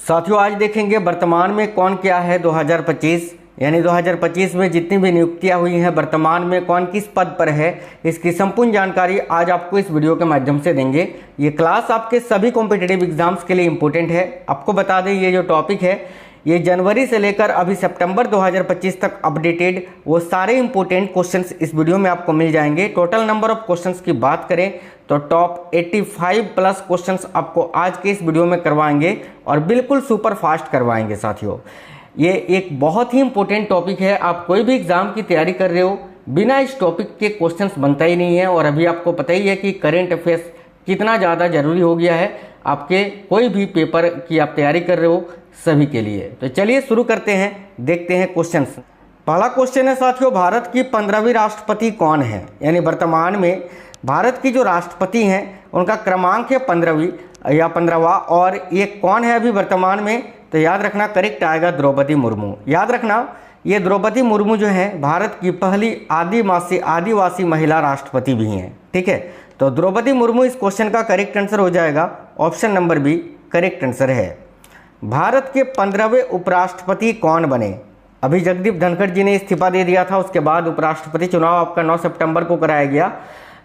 साथियों आज देखेंगे वर्तमान में कौन क्या है 2025, यानी 2025 में जितनी भी नियुक्तियां हुई हैं वर्तमान में कौन किस पद पर है, इसकी संपूर्ण जानकारी आज आपको इस वीडियो के माध्यम से देंगे। ये क्लास आपके सभी कॉम्पिटिटिव एग्जाम्स के लिए इंपॉर्टेंट है। आपको बता दें ये जो टॉपिक है ये जनवरी से लेकर अभी सितंबर 2025 तक अपडेटेड वो सारे इंपॉर्टेंट क्वेश्चंस इस वीडियो में आपको मिल जाएंगे। टोटल नंबर ऑफ क्वेश्चंस की बात करें तो टॉप 85 प्लस क्वेश्चंस आपको आज के इस वीडियो में करवाएंगे और बिल्कुल सुपर फास्ट करवाएंगे। साथियों ये एक बहुत ही इंपॉर्टेंट टॉपिक है। आप कोई भी एग्जाम की तैयारी कर रहे हो बिना इस टॉपिक के क्वेश्चंस बनता ही नहीं है। और अभी आपको पता ही है कि करंट अफेयर्स कितना ज़्यादा जरूरी हो गया है आपके कोई भी पेपर की आप तैयारी कर रहे हो सभी के लिए। तो चलिए शुरू करते हैं, देखते हैं क्वेश्चंस। पहला क्वेश्चन है साथियों, भारत की 15वीं राष्ट्रपति कौन है? यानी वर्तमान में भारत की जो राष्ट्रपति हैं उनका क्रमांक है 15वीं या 15वां, और ये कौन है अभी वर्तमान में? तो याद रखना करेक्ट आएगा द्रौपदी मुर्मू। याद रखना ये द्रौपदी मुर्मू जो है भारत की पहली आदिवासी महिला राष्ट्रपति भी हैं। ठीक है, तो द्रौपदी मुर्मू इस क्वेश्चन का करेक्ट आंसर हो जाएगा। Option number B correct answer है। भारत के 15वें उपराष्ट्रपति कौन बने? अभी जगदीप धनखड़ जी ने इस्तीफा दे दिया था, उसके बाद उपराष्ट्रपति चुनाव आपका 9 सितंबर को कराया गया,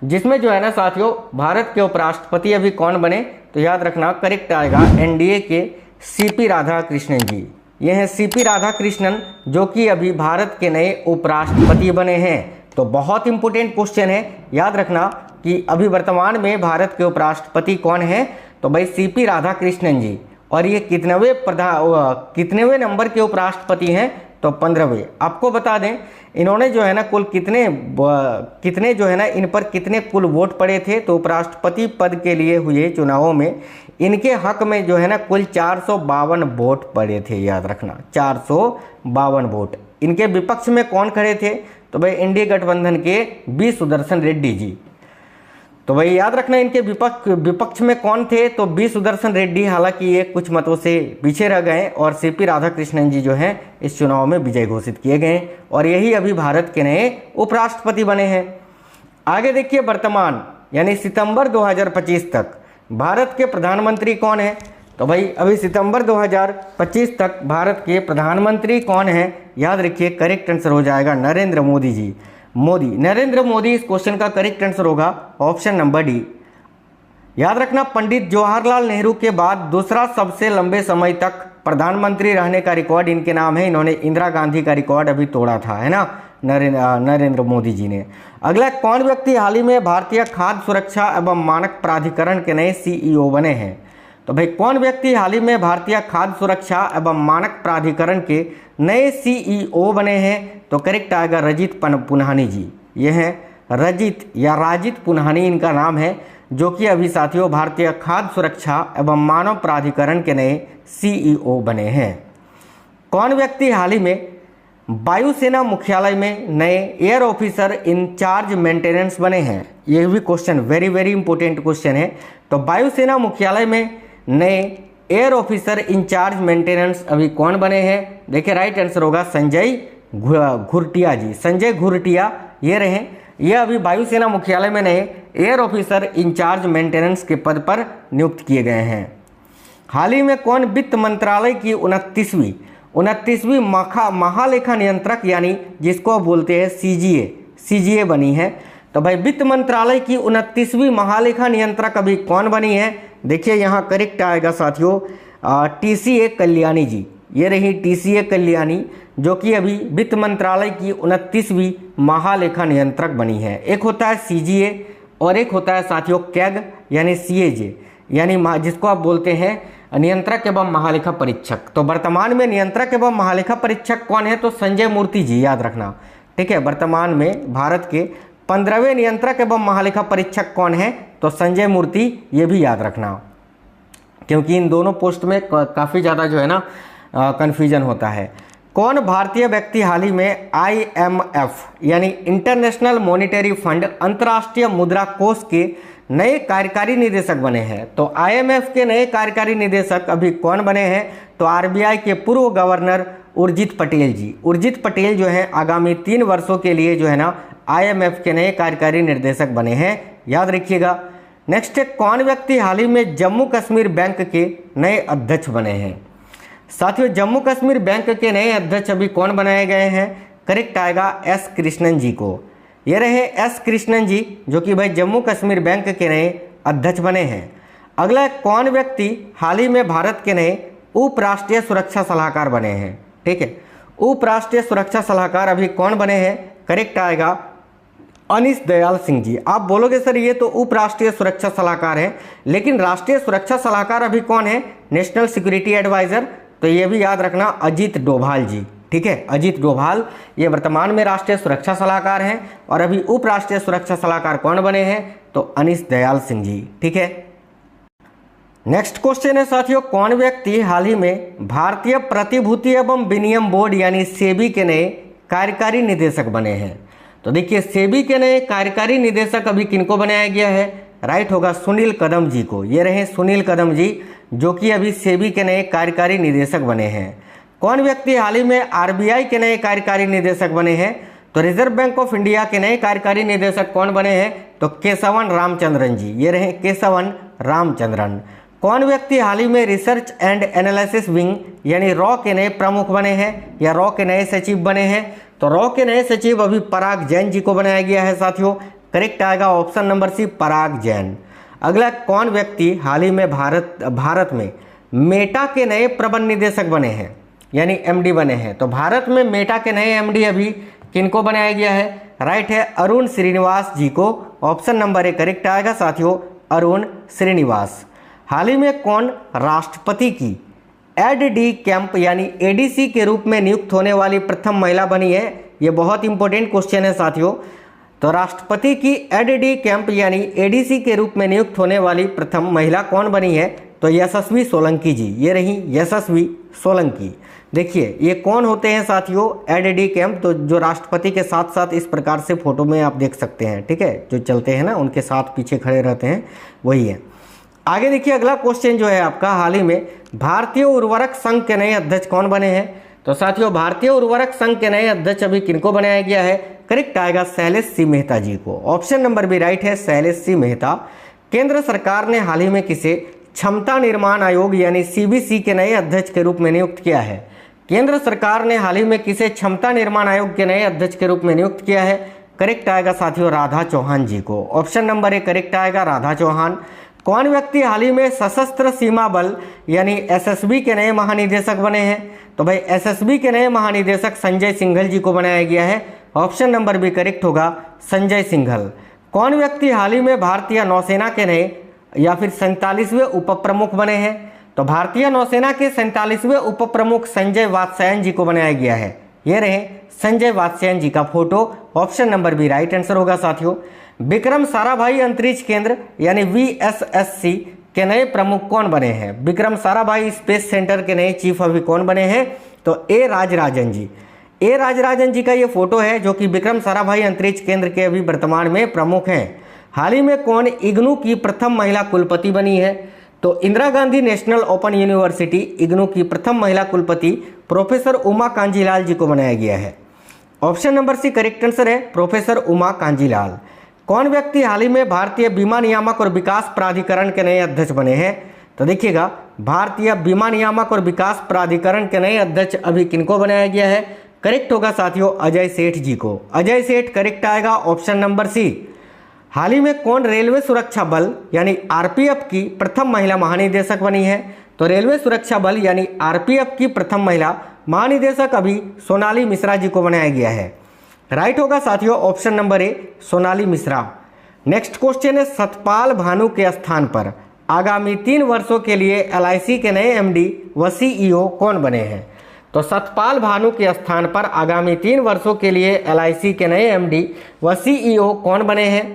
जिसमें जो है ना साथियों भारत के उपराष्ट्रपति अभी कौन बने? तो याद रखना करेक्ट आएगा एनडीए के सीपी राधाकृष्णन जी। ये हैं सीपी राधाकृष्णन जो कि अभी भारत के नए उपराष्ट्रपति बने हैं। तो बहुत इंपॉर्टेंट क्वेश्चन है, याद रखना कि अभी वर्तमान में भारत के उपराष्ट्रपति कौन है? तो भाई सीपी राधाकृष्णन जी। और ये कितनेवें नंबर के उपराष्ट्रपति हैं? तो 15वें। आपको बता दें इन्होंने जो है ना कुल कितने जो है ना इन पर कितने कुल वोट पड़े थे? तो उपराष्ट्रपति पद के लिए हुए चुनावों में इनके हक में जो है ना कुल 452 वोट पड़े थे। याद रखना 452 वोट। इनके विपक्ष में कौन खड़े थे? तो भाई एनडीए गठबंधन के बी सुदर्शन रेड्डी जी। तो भाई याद रखना इनके विपक्ष में कौन थे? तो बी सुदर्शन रेड्डी। हालांकि ये कुछ मतों से पीछे रह गए और सीपी राधाकृष्णन जी जो हैं इस चुनाव में विजय घोषित किए गए और यही अभी भारत के नए उपराष्ट्रपति बने हैं। आगे देखिए वर्तमान यानी सितंबर 2025 तक भारत के प्रधानमंत्री कौन है? तो भाई अभी सितंबर 2025 तक भारत के प्रधानमंत्री कौन है? याद रखिए करेक्ट आंसर हो जाएगा नरेंद्र मोदी जी। नरेंद्र मोदी इस क्वेश्चन का करेक्ट आंसर होगा। Option number D. याद रखना पंडित जवाहरलाल नेहरू के बाद दूसरा सबसे लंबे समय तक प्रधानमंत्री रहने का रिकॉर्ड इनके नाम है। इन्होंने इंदिरा गांधी का रिकॉर्ड अभी तोड़ा था, है ना, नरेंद्र मोदी जी ने। अगला कौन व्यक्ति हाल ही में भारतीय खाद्य सुरक्षा एवं मानक प्राधिकरण के नए सीईओ बने हैं? तो भाई कौन व्यक्ति हाल ही में भारतीय खाद्य सुरक्षा एवं मानक प्राधिकरण के नए सीईओ बने हैं? तो करेक्ट आएगा रजित पुन्हानी जी। ये हैं रजित या राजित पुन्हानी इनका नाम है, जो कि अभी साथियों भारतीय खाद्य सुरक्षा एवं मानव प्राधिकरण के नए सीईओ बने हैं। कौन व्यक्ति हाल ही में वायुसेना मुख्यालय में नए एयर ऑफिसर इंचार्ज मेंटेनेंस बने हैं? ये भी क्वेश्चन वेरी इंपॉर्टेंट क्वेश्चन है। तो वायुसेना मुख्यालय में नए एयर ऑफिसर इंचार्ज मेंटेनेंस अभी कौन बने हैं? देखिए राइट आंसर होगा संजय घुरटिया जी। संजय घुरटिया ये रहे, ये अभी वायुसेना मुख्यालय में नए एयर ऑफिसर इंचार्ज मेंटेनेंस के पद पर नियुक्त किए गए हैं। हाल ही में कौन वित्त मंत्रालय की 29वीं महालेखा नियंत्रक यानी जिसको बोलते हैं सीजीए बनी है? तो भाई वित्त मंत्रालय की 29वीं महालेखा नियंत्रक अभी कौन बनी है? देखिए यहाँ करेक्ट आएगा साथियों टीसीए कल्याणी जी। ये रही टीसीए कल्याणी जो कि अभी वित्त मंत्रालय की 29वीं महालेखा नियंत्रक बनी है। एक होता है सीजीए और एक होता है साथियों कैग यानी सीएजे यानी जिसको आप बोलते हैं नियंत्रक एवं महालेखा परीक्षक। तो वर्तमान में नियंत्रक एवं महालेखा परीक्षक कौन है? तो संजय मूर्ति जी। याद रखना, ठीक है। वर्तमान में भारत के 15वें नियंत्रक एवं महालेखा परीक्षक कौन है? तो संजय मूर्ति। ये भी याद रखना क्योंकि इन दोनों पोस्ट में काफ़ी ज़्यादा जो है ना कन्फ्यूजन होता है। कौन भारतीय व्यक्ति हाल ही में IMF यानी इंटरनेशनल मॉनिटरी फंड अंतर्राष्ट्रीय मुद्रा कोष के नए कार्यकारी निदेशक बने हैं? तो IMF के नए कार्यकारी निदेशक अभी कौन बने हैं? तो RBI के पूर्व गवर्नर उर्जित पटेल जी। उर्जित पटेल जो है आगामी 3 वर्षों के लिए जो है ना IMF के नए कार्यकारी निर्देशक बने हैं। याद रखिएगा। नेक्स्ट है कौन व्यक्ति हाल ही में जम्मू कश्मीर बैंक के नए अध्यक्ष बने हैं? साथियों जम्मू कश्मीर बैंक के नए अध्यक्ष अभी कौन बनाए गए हैं? करेक्ट आएगा एस कृष्णन जी को। ये रहे एस कृष्णन जी जो कि भाई जम्मू कश्मीर बैंक के नए अध्यक्ष बने हैं। अगला कौन व्यक्ति हाल ही में भारत के नए उप राष्ट्रीय सुरक्षा सलाहकार बने हैं? ठीक है, उप राष्ट्रीय सुरक्षा सलाहकार अभी कौन बने हैं? करेक्ट आएगा अनिश दयाल सिंह जी। आप बोलोगे सर ये तो उप राष्ट्रीय सुरक्षा सलाहकार हैं, लेकिन राष्ट्रीय सुरक्षा सलाहकार अभी कौन है? National security adviser. तो ये भी याद रखना अजीत डोभाल जी। ठीक है, अजीत डोभाल ये वर्तमान में राष्ट्रीय सुरक्षा सलाहकार हैं और अभी उप राष्ट्रीय सुरक्षा सलाहकार कौन बने हैं? तो अनिश दयाल सिंह जी। ठीक है, नेक्स्ट क्वेश्चन है साथियों, कौन व्यक्ति हाल ही में भारतीय प्रतिभूति एवं विनिमय बोर्ड यानी सेबी के नए कार्यकारी निदेशक बने हैं? तो देखिए सेबी के नए कार्यकारी निदेशक अभी किनको बनाया गया है? राइट होगा सुनील कदम जी को। ये रहे सुनील कदम जी जो कि अभी सेबी के नए कार्यकारी निदेशक बने हैं। कौन व्यक्ति हाल ही में आरबीआई के नए कार्यकारी निदेशक बने हैं? तो रिजर्व बैंक ऑफ इंडिया के नए कार्यकारी निदेशक कौन बने हैं? तो केशवन रामचंद्रन जी। ये रहे केशवन रामचंद्रन। कौन व्यक्ति हाल ही में रिसर्च एंड एनालिसिस विंग यानी रॉ के नए प्रमुख बने हैं या रॉ के नए सचिव बने हैं? तो रॉ के नए सचिव अभी पराग जैन जी को बनाया गया है साथियों। करेक्ट आएगा ऑप्शन नंबर सी पराग जैन। अगला कौन व्यक्ति हाल ही में भारत में मेटा के नए प्रबंध निदेशक बने हैं यानी एमडी बने हैं? तो भारत में मेटा के नए एमडी अभी किनको बनाया गया है? राइट है अरुण श्रीनिवास जी को। ऑप्शन नंबर ए करेक्ट आएगा साथियों अरुण श्रीनिवास। हाल ही में कौन राष्ट्रपति की एड कैंप यानी एडीसी के रूप में नियुक्त होने वाली प्रथम महिला बनी है? ये बहुत इंपॉर्टेंट क्वेश्चन है साथियों। तो राष्ट्रपति की एड कैंप यानी एडीसी के रूप में नियुक्त होने वाली प्रथम महिला कौन बनी है? तो यशस्वी सोलंकी जी। ये रही यशस्वी सोलंकी। देखिए ये कौन होते हैं साथियों? Aide camp. तो जो राष्ट्रपति के साथ साथ इस प्रकार से फोटो में आप देख सकते हैं, ठीक है, जो चलते हैं ना उनके साथ पीछे खड़े रहते हैं, वही है। आगे देखिए अगला क्वेश्चन जो है आपका, हाल ही में भारतीय उर्वरक संघ के नए अध्यक्ष कौन बने हैं? तो साथियों भारतीय उर्वरक संघ के नए अध्यक्ष अभी किनको बनाया गया है? करेक्ट आएगा शैलेश सी मेहता जी को। ऑप्शन नंबर बी राइट है शैलेश सी मेहता। केंद्र सरकार ने हाल ही में किसे क्षमता निर्माण आयोग यानी सीबीसी के नए अध्यक्ष के रूप में नियुक्त किया है? केंद्र सरकार ने हाल ही में किसे क्षमता निर्माण आयोग के नए अध्यक्ष के रूप में नियुक्त किया है? करेक्ट आएगा साथियों राधा चौहान जी को। ऑप्शन नंबर ए करेक्ट आएगा राधा चौहान। कौन व्यक्ति हाल ही में सशस्त्र सीमा बल यानी एसएसबी के नए महानिदेशक बने हैं? तो भाई एसएसबी के नए महानिदेशक संजय सिंघल जी को बनाया गया है। ऑप्शन नंबर बी करेक्ट होगा संजय सिंघल। कौन व्यक्ति हाल ही में भारतीय नौसेना के नए या फिर 47वें उप प्रमुख बने हैं? तो भारतीय नौसेना के 47वें उप प्रमुख संजय वात्स्यायन जी को बनाया गया है। ये रहे संजय वात्स्यायन जी का photo. Option number B right answer होगा साथियों। विक्रम साराभाई अंतरिक्ष केंद्र यानी वीएसएससी के नए प्रमुख कौन बने हैं? विक्रम साराभाई स्पेस सेंटर के नए चीफ अभी कौन बने हैं? तो ए राजराजन जी। ए राजराजन जी का ये फोटो है जो कि विक्रम साराभाई अंतरिक्ष केंद्र के अभी वर्तमान में प्रमुख हैं। हाल ही में कौन इग्नू की प्रथम महिला कुलपति बनी है? तो Indira Gandhi national open university IGNOU की प्रथम महिला कुलपति प्रोफेसर उमा कांजीलाल जी को बनाया गया है। Option number C correct answer है प्रोफेसर उमा कांजीलाल। कौन व्यक्ति हाल ही में भारतीय बीमा नियामक और विकास प्राधिकरण के नए अध्यक्ष बने हैं? तो देखिएगा भारतीय बीमा नियामक और विकास प्राधिकरण के नए अध्यक्ष अभी किनको बनाया गया है? करेक्ट होगा साथियों अजय सेठ जी को। अजय सेठ करेक्ट आएगा ऑप्शन नंबर सी। हाल ही में कौन रेलवे सुरक्षा बल यानी आरपीएफ की प्रथम महिला महानिदेशक बनी है? तो रेलवे सुरक्षा बल यानी आरपीएफ की प्रथम महिला महानिदेशक अभी सोनाली मिश्रा जी को बनाया गया है। राइट होगा साथियों ऑप्शन नंबर ए सोनाली मिश्रा। नेक्स्ट क्वेश्चन है सतपाल भानु के स्थान पर आगामी 3 वर्षों के लिए एलआईसी के नए एमडी व सीईओ कौन बने हैं? तो सतपाल भानु के स्थान पर आगामी 3 वर्षों के लिए एलआईसी के नए एमडी व सीईओ कौन बने हैं?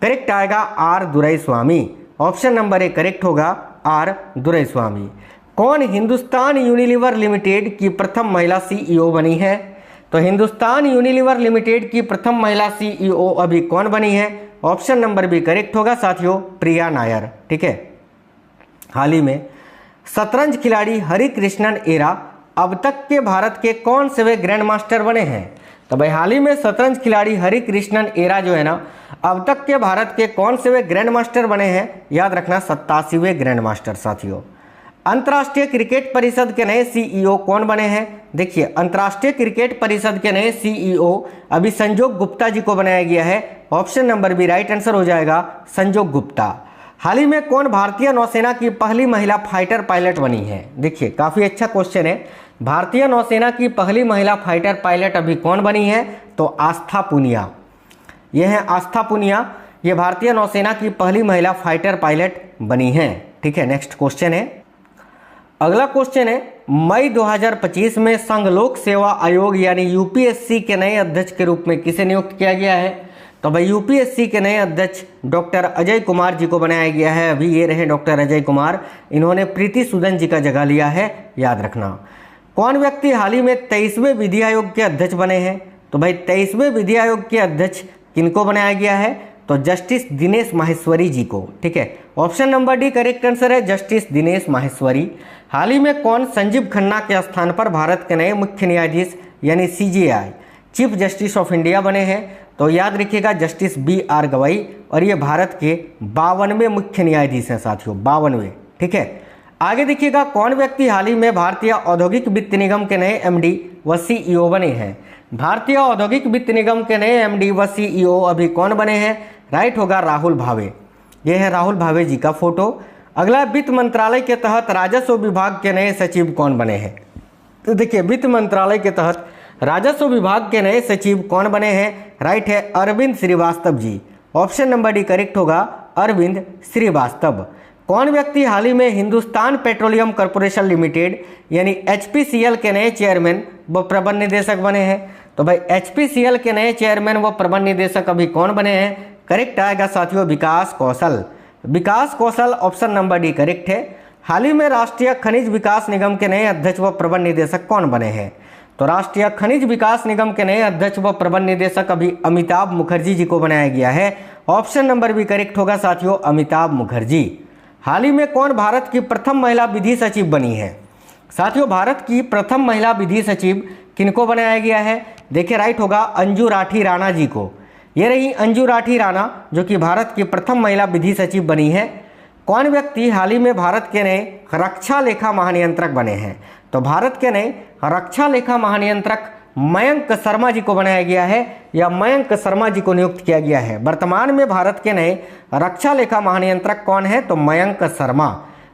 करेक्ट आएगा R Duraiswamy. Option number A correct होगा आर दुराईस्वामी। कौन हिंदुस्तान यूनिलीवर लिमिटेड की प्रथम महिला सीईओ बनी है? तो हिंदुस्तान यूनिलीवर लिमिटेड की प्रथम महिला सीईओ अभी कौन बनी है? ऑप्शन नंबर बी करेक्ट होगा साथियों प्रिया नायर। ठीक है, हाल ही में शतरंज खिलाड़ी हरिकृष्णन एरा अब तक के भारत के कौन से वे ग्रैंड मास्टर बने हैं? तो भाई हाल ही में शतरंज खिलाड़ी हरिकृष्णन एरा जो है ना अब तक के भारत के कौन से वे ग्रैंड मास्टर बने हैं? याद रखना 87वें ग्रैंड मास्टर साथियों। अंतर्राष्ट्रीय क्रिकेट परिषद के नए सीईओ कौन बने हैं? देखिए, अंतर्राष्ट्रीय क्रिकेट परिषद के नए सीईओ अभी संजोग गुप्ता जी को बनाया गया है। Option number B right answer हो जाएगा, संजोग गुप्ता। हाल ही में कौन भारतीय नौसेना की पहली महिला फाइटर पायलट बनी है? देखिए, काफी अच्छा क्वेश्चन है। भारतीय नौसेना की पहली महिला फाइटर पायलट अभी कौन बनी है? तो आस्था पूनिया। यह है आस्था पूनिया, ये भारतीय नौसेना की पहली महिला फाइटर पायलट बनी है। ठीक है, नेक्स्ट क्वेश्चन है। अगला क्वेश्चन है, मई 2025 में संघ लोक सेवा आयोग यानी यूपीएससी के नए अध्यक्ष के रूप में किसे नियुक्त किया गया है? तो भाई यूपीएससी के नए अध्यक्ष डॉक्टर अजय कुमार जी को बनाया गया है। अभी ये रहे डॉक्टर अजय कुमार, इन्होंने प्रीति सूदन जी का जगह लिया है, याद रखना। कौन व्यक्ति हाल ही में 23वें विधि आयोग के अध्यक्ष बने हैं? तो भाई 23वें विधि आयोग के अध्यक्ष किनको बनाया गया है? तो जस्टिस दिनेश माहेश्वरी जी को। ठीक है, option number D correct answer है, जस्टिस दिनेश माहेश्वरी। हाल ही में कौन संजीव खन्ना के स्थान पर भारत के नए मुख्य न्यायाधीश यानी CJI chief justice of India बने हैं? तो याद रखिएगा, जस्टिस BR गवई, और ये भारत के 52वें मुख्य न्यायाधीश हैं साथियों, 52वें। ठीक है, आगे देखिएगा, कौन व्यक्ति हाल ही में भारतीय औद्योगिक वित्त निगम के नए MD व CEO बने हैं? भारतीय औद्योगिक वित्त निगम के नए MD व CEO अभी कौन बने हैं? राइट होगा, राहुल भावे। यह है राहुल भावे जी का फोटो। अगला, वित्त मंत्रालय के तहत राजस्व विभाग के नए सचिव कौन बने हैं? तो देखिए, वित्त मंत्रालय के तहत राजस्व विभाग के नए सचिव कौन बने हैं? राइट है, Arvind Srivastava ji. Option number D correct होगा, अरविंद श्रीवास्तव। कौन व्यक्ति हाल ही में हिंदुस्तान पेट्रोलियम कॉर्पोरेशन लिमिटेड यानी HPCL के नए चेयरमैन व प्रबंध निदेशक बने हैं? तो भाई HPCL के नए चेयरमैन व प्रबंध निदेशक अभी कौन बने हैं? करेक्ट आएगा साथियों, विकास कौशल। विकास कौशल, ऑप्शन नंबर डी करेक्ट है। हाल ही में राष्ट्रीय खनिज विकास निगम के नए अध्यक्ष व प्रबंध निदेशक कौन बने हैं? तो राष्ट्रीय खनिज विकास निगम के नए अध्यक्ष व प्रबंध निदेशक अभी अमिताभ मुखर्जी जी को बनाया गया है। ऑप्शन नंबर बी करेक्ट होगा साथियों, अमिताभ मुखर्जी। हाल ही में कौन भारत की प्रथम महिला विधि सचिव बनी है? साथियों, भारत की प्रथम महिला विधि सचिव किनको बनाया गया है? देखिए, राइट होगा, अंजू राठी राणा जी को। ये रही अंजू राठी राणा, जो कि भारत की प्रथम महिला विधि सचिव बनी है। कौन व्यक्ति हाल ही में भारत के नए रक्षा लेखा महानियंत्रक बने हैं? तो भारत के नए रक्षा लेखा महानियंत्रक मयंक शर्मा जी को बनाया गया है, या मयंक शर्मा जी को नियुक्त किया गया है। वर्तमान में भारत के नए रक्षा लेखा महानियंत्रक कौन है? तो मयंक शर्मा।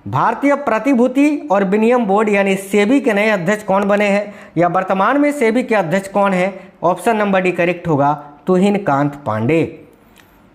भारतीय प्रतिभूति और विनियम बोर्ड यानी सेबी के नए अध्यक्ष कौन बने हैं, या वर्तमान में सेबी के अध्यक्ष कौन है? ऑप्शन नंबर डी करेक्ट होगा, तुहिन कांत पांडे।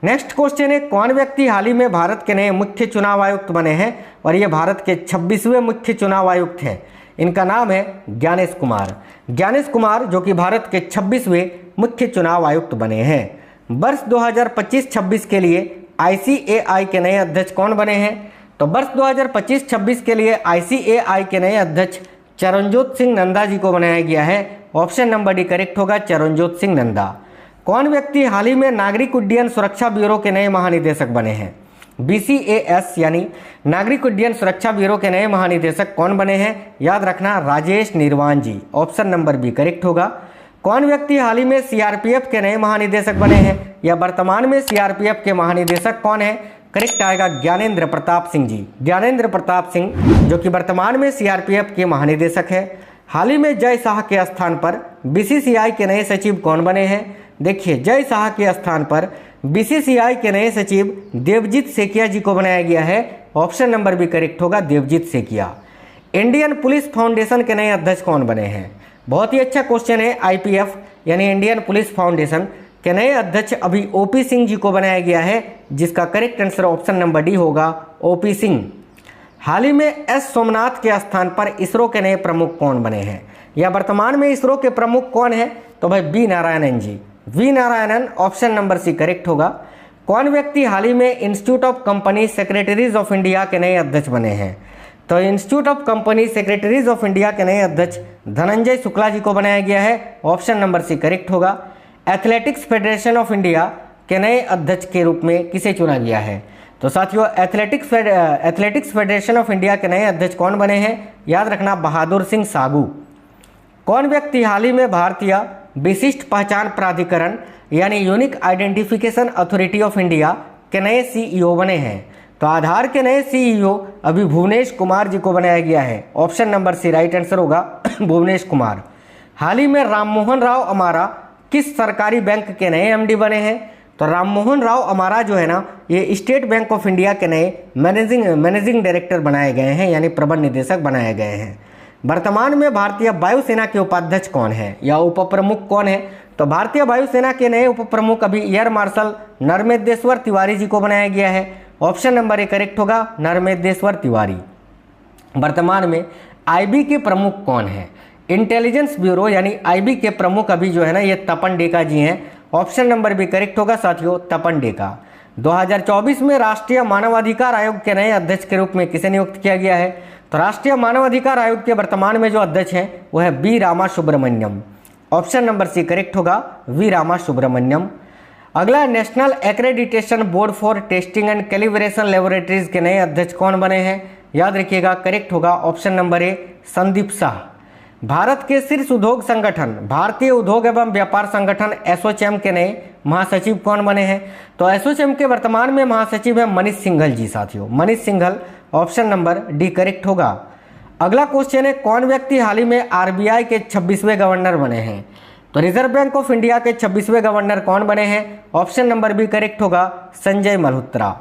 नेक्स्ट क्वेश्चन है, कौन व्यक्ति हाल ही में भारत के नए मुख्य चुनाव आयुक्त बने हैं? और ये भारत के 26वें मुख्य चुनाव आयुक्त हैं। इनका नाम है ज्ञानेश कुमार। ज्ञानेश कुमार, जो कि भारत के 26वें मुख्य चुनाव आयुक्त बने हैं। वर्ष 2025-26 के लिए ICAI के नए अध्यक्ष कौन बने हैं? तो वर्ष 2025-26 के लिए ICAI के नए अध्यक्ष चरणजोत सिंह नंदा जी को बनाया गया है। ऑप्शन नंबर डी करेक्ट होगा, चरणजोत सिंह नंदा। कौन व्यक्ति हाल ही में नागरिक उड्डयन सुरक्षा ब्यूरो के नए महानिदेशक बने हैं? BCAS यानी नागरिक उड्डयन सुरक्षा ब्यूरो के नए महानिदेशक कौन बने हैं? याद रखना, राजेश निर्वाण जी। ऑप्शन नंबर बी करेक्ट होगा। कौन व्यक्ति हाल ही में CRPF के नए महानिदेशक बने हैं, या वर्तमान में CRPF के महानिदेशक कौन है? करेक्ट आएगा, ज्ञानेंद्र प्रताप सिंह जी। ज्ञानेंद्र प्रताप सिंह, जो कि वर्तमान में CRPF के महानिदेशक है। हाल ही में जय शाह के स्थान पर BCCI के नए सचिव कौन बने हैं? देखिए, जय शाह के स्थान पर BCCI के नए सचिव देवजीत सेकिया जी को बनाया गया है। ऑप्शन नंबर बी करेक्ट होगा, Devajit Saikia. Indian police foundation के नए अध्यक्ष कौन बने हैं? बहुत ही अच्छा क्वेश्चन है। IPF यानी इंडियन पुलिस फाउंडेशन के नए अध्यक्ष अभी OP सिंह जी को बनाया गया है, जिसका correct answer option number D होगा, OP सिंह। हाल ही में S सोमनाथ के स्थान पर इसरो के नए प्रमुख कौन बने हैं, या वर्तमान में इसरो के प्रमुख कौन है? तो भाई V Narayanan ji. V Narayanan, option number C correct होगा। कौन व्यक्ति हाल ही में institute of company secretaries of India के नए अध्यक्ष बने हैं? तो institute of company secretaries of India के नए अध्यक्ष धनंजय शुक्ला जी को बनाया गया है। ऑप्शन नंबर सी करेक्ट होगा। एथलेटिक्स फेडरेशन ऑफ इंडिया के नए अध्यक्ष के रूप में किसे चुना गया है? तो साथियों, एथलेटिक्स फेडरेशन ऑफ इंडिया के नए अध्यक्ष कौन बने हैं? याद रखना, बहादुर सिंह सागू। कौन व्यक्ति हाल ही में भारतीय विशिष्ट पहचान प्राधिकरण यानी unique identification authority of India के नए CEO बने हैं? तो आधार के नए सीईओ अभी भुवनेश कुमार जी को बनाया गया है। Option number C right answer होगा भुवनेश कुमार। हाल ही में राममोहन राव अमारा किस सरकारी बैंक के नए एमडी बने हैं? तो राममोहन राव अमारा जो है ना, ये स्टेट बैंक ऑफ इंडिया के नए मैनेजिंग डायरेक्टर बनाए गए हैं, यानी प्रबंध निदेशक बनाए गए हैं। वर्तमान में भारतीय वायुसेना के उपाध्यक्ष कौन है या उप प्रमुख कौन है? तो भारतीय वायुसेना के नए उप प्रमुख अभी एयर मार्शल नर्मदेश्वर तिवारी जी को बनाया गया है। ऑप्शन नंबर ए करेक्ट होगा, नर्मदेश्वर तिवारी। वर्तमान में आईबी के प्रमुख कौन है? इंटेलिजेंस ब्यूरो यानी आईबी के प्रमुख अभी जो है ना, ये तपन डेका जी हैं। ऑप्शन नंबर बी करेक्ट होगा साथियों, तपन डेका। 2024 में राष्ट्रीय मानवाधिकार आयोग के नए अध्यक्ष के रूप में किसे नियुक्त किया गया है? तो राष्ट्रीय मानवाधिकार आयोग के वर्तमान में जो अध्यक्ष हैं वो है B Rama Subramaniam. Option number C correct होगा, वी रामा सुब्रमण्यम। अगला, national accreditation board for testing and calibration laboratories के नए अध्यक्ष कौन बने हैं? याद रखिएगा, करेक्ट होगा ऑप्शन नंबर ए संदीप शाह। भारत के शीर्ष उद्योग संगठन भारतीय उद्योग एवं व्यापार संगठन एसोचैम के नए महासचिव कौन बने हैं? तो एसोचैम के वर्तमान में महासचिव है मनीष सिंघल जी साथियों, Manish Singhal. Option number D correct होगा। अगला क्वेश्चन है, कौन व्यक्ति हाल ही में आरबीआई के 26वें गवर्नर बने हैं? तो रिजर्व बैंक ऑफ इंडिया के 26वें गवर्नर कौन बने हैं? ऑप्शन नंबर बी करेक्ट होगा, संजय मल्होत्रा।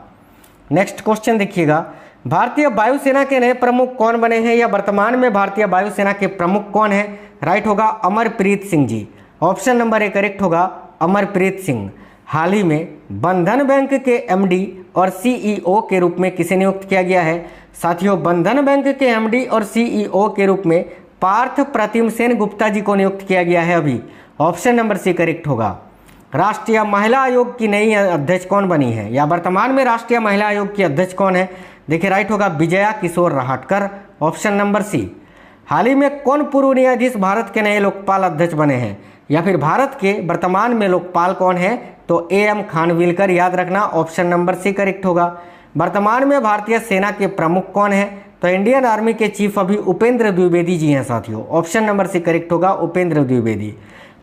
नेक्स्ट क्वेश्चन देखिएगा, भारतीय वायुसेना के नए प्रमुख कौन बने हैं या वर्तमान में भारतीय वायुसेना के प्रमुख कौन है? राइट होगा Amarpreet Singh ji. Option number A correct होगा, अमरप्रीत सिंह। हाल ही में बंधन बैंक के एमडी और सीईओ के रूप में किसे नियुक्त किया गया है? साथियों, बंधन बैंक के एमडी और सीईओ के रूप में पार्थ प्रतिम सेन गुप्ता जी को नियुक्त किया गया है अभी। ऑप्शन नंबर सी करेक्ट होगा। राष्ट्रीय महिला आयोग की नई अध्यक्ष कौन बनी है या वर्तमान में राष्ट्रीय महिला आयोग की अध्यक्ष कौन है? देखिए, राइट होगा Vijaya Kishore Rahatkar. Option number C. हाल ही में कौन पूर्व न्यायाधीश भारत के नए लोकपाल अध्यक्ष बने हैं या फिर भारत के वर्तमान में लोकपाल कौन है? तो एएम खानविलकर, याद रखना। ऑप्शन नंबर सी करेक्ट होगा। वर्तमान में भारतीय सेना के प्रमुख कौन है? तो इंडियन आर्मी के चीफ अभी उपेंद्र द्विवेदी जी हैं साथियों। ऑप्शन नंबर सी करेक्ट होगा, उपेंद्र द्विवेदी।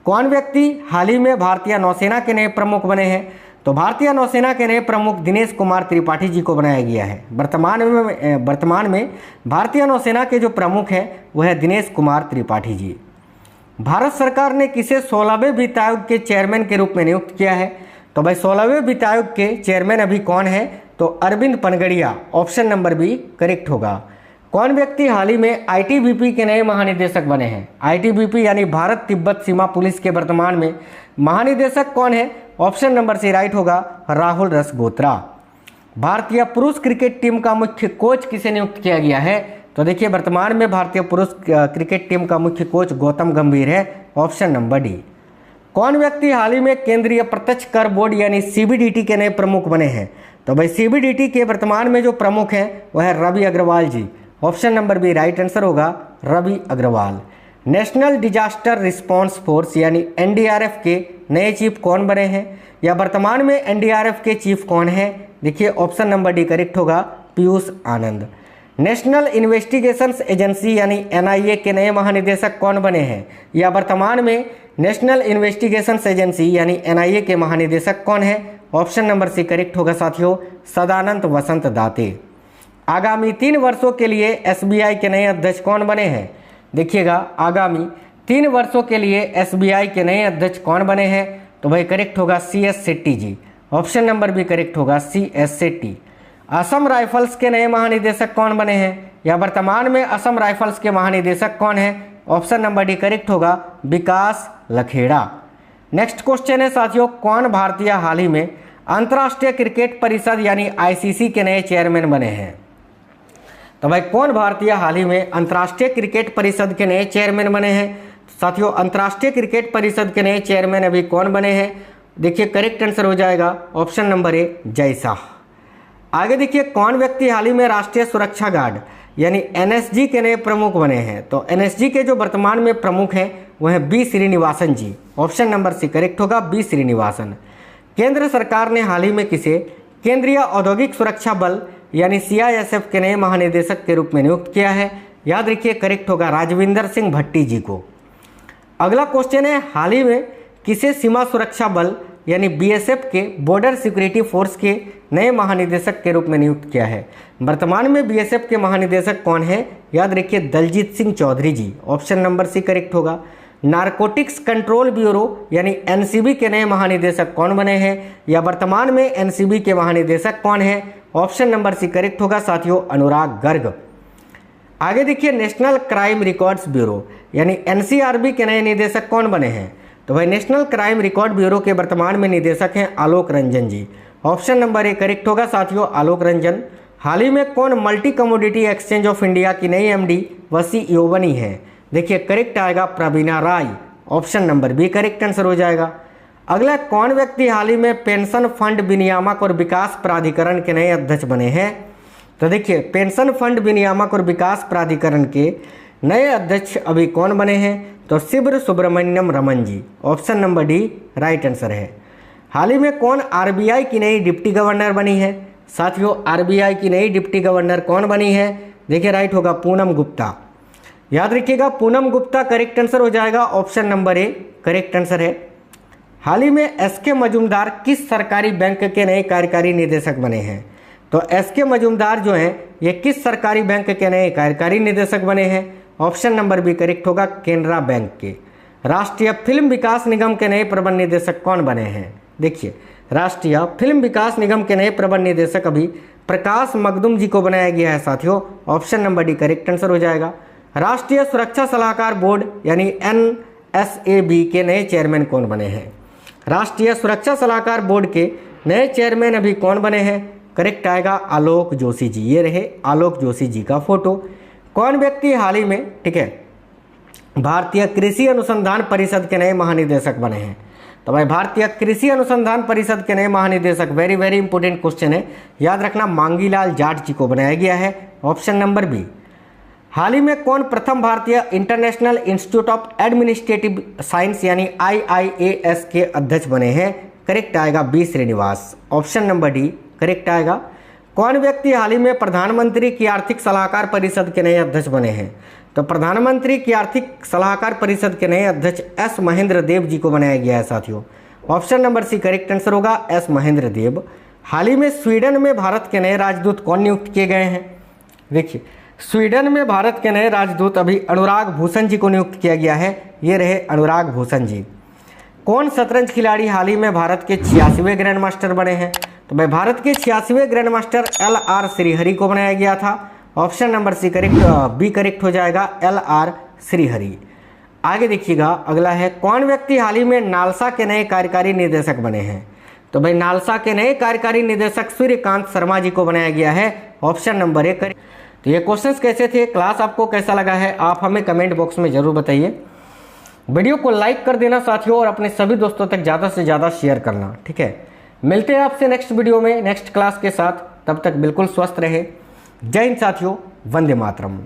कौन व्यक्ति हाल ही में भारतीय नौसेना के नए प्रमुख बने हैं? तो भारतीय नौसेना के नए प्रमुख दिनेश कुमार त्रिपाठी जी को बनाया गया है। वर्तमान में भारतीय नौसेना के जो प्रमुख हैं वह है दिनेश कुमार त्रिपाठी जी। भारत सरकार ने किसे 16वें वित्त आयोग के चेयरमैन के रूप में नियुक्त किया है? तो भाई 16वें वित्त आयोग के चेयरमैन अभी कौन है? तो Arvind Panagariya. Option number B correct होगा। कौन व्यक्ति हाल ही में आईटीबीपी के नए महानिदेशक बने हैं? आईटीबीपी यानी भारत तिब्बत सीमा पुलिस के वर्तमान में महानिदेशक कौन है? ऑप्शन नंबर सी राइट होगा, राहुल रसगोत्रा। भारतीय पुरुष क्रिकेट टीम का मुख्य कोच किसे नियुक्त किया गया है? तो देखिए, वर्तमान में भारतीय पुरुष क्रिकेट टीम का मुख्य कोच गौतम गंभीर है। Option number D. कौन व्यक्ति हाल ही में केंद्रीय प्रत्यक्ष कर बोर्ड यानी सीबीडीटी के नए प्रमुख बने हैं? तो भाई सीबीडीटी के वर्तमान में जो प्रमुख हैं वह है Ravi Agarwal ji. Option number B right answer होगा, Ravi Agarwal. National disaster response force यानी एनडीआरएफ के नए चीफ कौन बने हैं या वर्तमान में एनडीआरएफ के चीफ कौन है? देखिए, ऑप्शन नंबर डी करेक्ट होगा, पीयूष आनंद। नेशनल इन्वेस्टिगेशंस एजेंसी यानी एनआईए के नए महानिदेशक कौन बने हैं या वर्तमान में नेशनल इन्वेस्टिगेशंस एजेंसी यानी एनआईए के महानिदेशक कौन है? ऑप्शन नंबर सी करेक्ट होगा साथियों, सदानंद वसंत दाते। आगामी 3 वर्षों के लिए एसबीआई के नए अध्यक्ष कौन बने हैं? देखिएगा, आगामी 3 वर्षों के लिए एसबीआई के नए अध्यक्ष कौन बने हैं? तो भाई करेक्ट होगा सीएस शेट्टी जी। ऑप्शन नंबर भी करेक्ट होगा, सीएस शेट्टी। असम राइफल्स के नए महानिदेशक कौन बने हैं या वर्तमान में असम राइफल्स के महानिदेशक कौन है? ऑप्शन नंबर डी करेक्ट होगा, विकास लखेड़ा। नेक्स्ट क्वेश्चन है साथियों, कौन भारतीय हाल ही में अंतर्राष्ट्रीय क्रिकेट परिषद यानी आईसीसी के नए चेयरमैन बने हैं? तो भाई कौन भारतीय हाल ही में अंतर्राष्ट्रीय क्रिकेट परिषद के नए चेयरमैन बने हैं? साथियों, अंतर्राष्ट्रीय क्रिकेट परिषद के नए चेयरमैन अभी कौन बने हैं? देखिए, करेक्ट आंसर हो जाएगा ऑप्शन नंबर ए, जय शाह। आगे देखिए, कौन व्यक्ति हाल ही में राष्ट्रीय सुरक्षा गार्ड यानी एनएसजी के नए प्रमुख बने हैं? तो एनएसजी के जो वर्तमान में प्रमुख हैं वह है बी श्रीनिवासन जी। ऑप्शन नंबर सी करेक्ट होगा, बी श्रीनिवासन। केंद्र सरकार ने हाल ही में किसे केंद्रीय औद्योगिक सुरक्षा बल यानी सीआईएसएफ के नए महानिदेशक के रूप में नियुक्त किया है? याद रखिए, करेक्ट होगा, राजविंदर सिंह भट्टी जी को। अगला क्वेश्चन है, हाल ही में किसे सीमा सुरक्षा बल यानी बीएसएफ के बॉर्डर सिक्योरिटी फोर्स के नए महानिदेशक के रूप में नियुक्त किया है। वर्तमान में बीएसएफ के महानिदेशक कौन है? याद रखिए दलजीत सिंह चौधरी जी। ऑप्शन नंबर सी करेक्ट होगा। नारकोटिक्स कंट्रोल ब्यूरो यानी एनसीबी के नए महानिदेशक कौन बने हैं, या वर्तमान में एनसीबी के महानिदेशक कौन है? ऑप्शन नंबर सी करेक्ट होगा साथियों, अनुराग गर्ग। आगे देखिए नेशनल क्राइम रिकॉर्ड्स ब्यूरो यानी एनसीआरबी के नए निदेशक कौन बने हैं? तो भाई नेशनल क्राइम रिकॉर्ड ब्यूरो के वर्तमान में निदेशक हैं आलोक रंजन जी। ऑप्शन नंबर ए करेक्ट होगा साथियों, आलोक रंजन। हाल ही में कौन multi commodity exchange of India की नई एमडी व सीईओ बनी है? देखिए करेक्ट आएगा Praveena Rai. Option number B correct answer हो जाएगा। अगला कौन व्यक्ति हाल ही में पेंशन फंड विनियामक और विकास प्राधिकरण के नए अध्यक्ष बने हैं? तो देखिए पेंशन फंड विनियामक और विकास प्राधिकरण के नए अध्यक्ष अभी कौन बने हैं? तो Shiv Subramaniam Raman ji. Option number D right answer है। हाल ही में कौन आरबीआई की नई डिप्टी गवर्नर बनी है? साथियों आरबीआई की नई डिप्टी गवर्नर कौन बनी है? देखिए राइट होगा पूनम गुप्ता। याद रखिएगा पूनम गुप्ता करेक्ट आंसर हो जाएगा। Option number A correct answer है। हाल ही में एसके मजूमदार किस सरकारी बैंक के नए कार्यकारी निदेशक बने हैं? तो एसके मजूमदार जो हैं ये किस सरकारी बैंक के नए कार्यकारी निदेशक बने हैं? ऑप्शन नंबर बी करेक्ट होगा, केनरा बैंक के। राष्ट्रीय फिल्म विकास निगम के नए प्रबंध निदेशक कौन बने हैं? देखिए राष्ट्रीय फिल्म विकास निगम के नए प्रबंध निदेशक अभी प्रकाश मखदूम जी को बनाया गया है साथियों। Option number D correct answer हो जाएगा। राष्ट्रीय सुरक्षा सलाहकार बोर्ड यानी एनएसएबी के नए चेयरमैन कौन बने हैं? राष्ट्रीय सुरक्षा सलाहकार बोर्ड के नए चेयरमैन अभी कौन बने हैं? करेक्ट आएगा आलोक जोशी जी। ये रहे आलोक जोशी जी का फोटो। कौन व्यक्ति हाल ही में ठीक है भारतीय कृषि अनुसंधान परिषद के नए महानिदेशक बने हैं? तो भाई भारतीय कृषि अनुसंधान परिषद के नए महानिदेशक वेरी वेरी इंपॉर्टेंट क्वेश्चन है, याद रखना, मांगीलाल जाट जी को बनाया गया है। Option number B. हाल ही में कौन प्रथम भारतीय international institute of administrative science यानी IIAS के अध्यक्ष बने हैं? करेक्ट आएगा B Srinivas. Option number D correct आएगा। कौन व्यक्ति हाल ही में प्रधानमंत्री की आर्थिक सलाहकार परिषद के नए अध्यक्ष बने हैं? तो प्रधानमंत्री की आर्थिक सलाहकार परिषद के नए अध्यक्ष एस महेंद्र देव जी को बनाया गया है साथियों। Option number C correct answer होगा, एस महेंद्र देव। हाल ही में स्वीडन में भारत के नए राजदूत कौन नियुक्त किए गए हैं? देखिए स्वीडन में भारत के नए राजदूत अभी अनुराग भूषण जी को नियुक्त किया गया है। ये रहे अनुराग भूषण जी। कौन शतरंज खिलाड़ी हाल ही में भारत के 86वें ग्रैंड मास्टर बने हैं? तो भाई भारत के 86वें ग्रैंड मास्टर LR श्रीहरि को बनाया गया था। Option number C correct B correct हो जाएगा, LR श्रीहरि। आगे देखिएगा अगला है कौन व्यक्ति हाल ही में नालसा के नए कार्यकारी निदेशक बने हैं? तो भाई नालसा के नए कार्यकारी निदेशक सूर्यकांत शर्मा जी को बनाया गया है। Option number A correct. तो ये क्वेश्चंस कैसे थे, क्लास आपको कैसा लगा है, आप हमें कमेंट बॉक्स में जरूर बताइए। वीडियो को लाइक कर देना साथियों और अपने सभी दोस्तों तक ज़्यादा से ज़्यादा शेयर करना। ठीक है, मिलते हैं आपसे नेक्स्ट वीडियो में नेक्स्ट क्लास के साथ। तब तक बिल्कुल स्वस्थ रहे। जय हिंद साथियों, वंदे मातरम।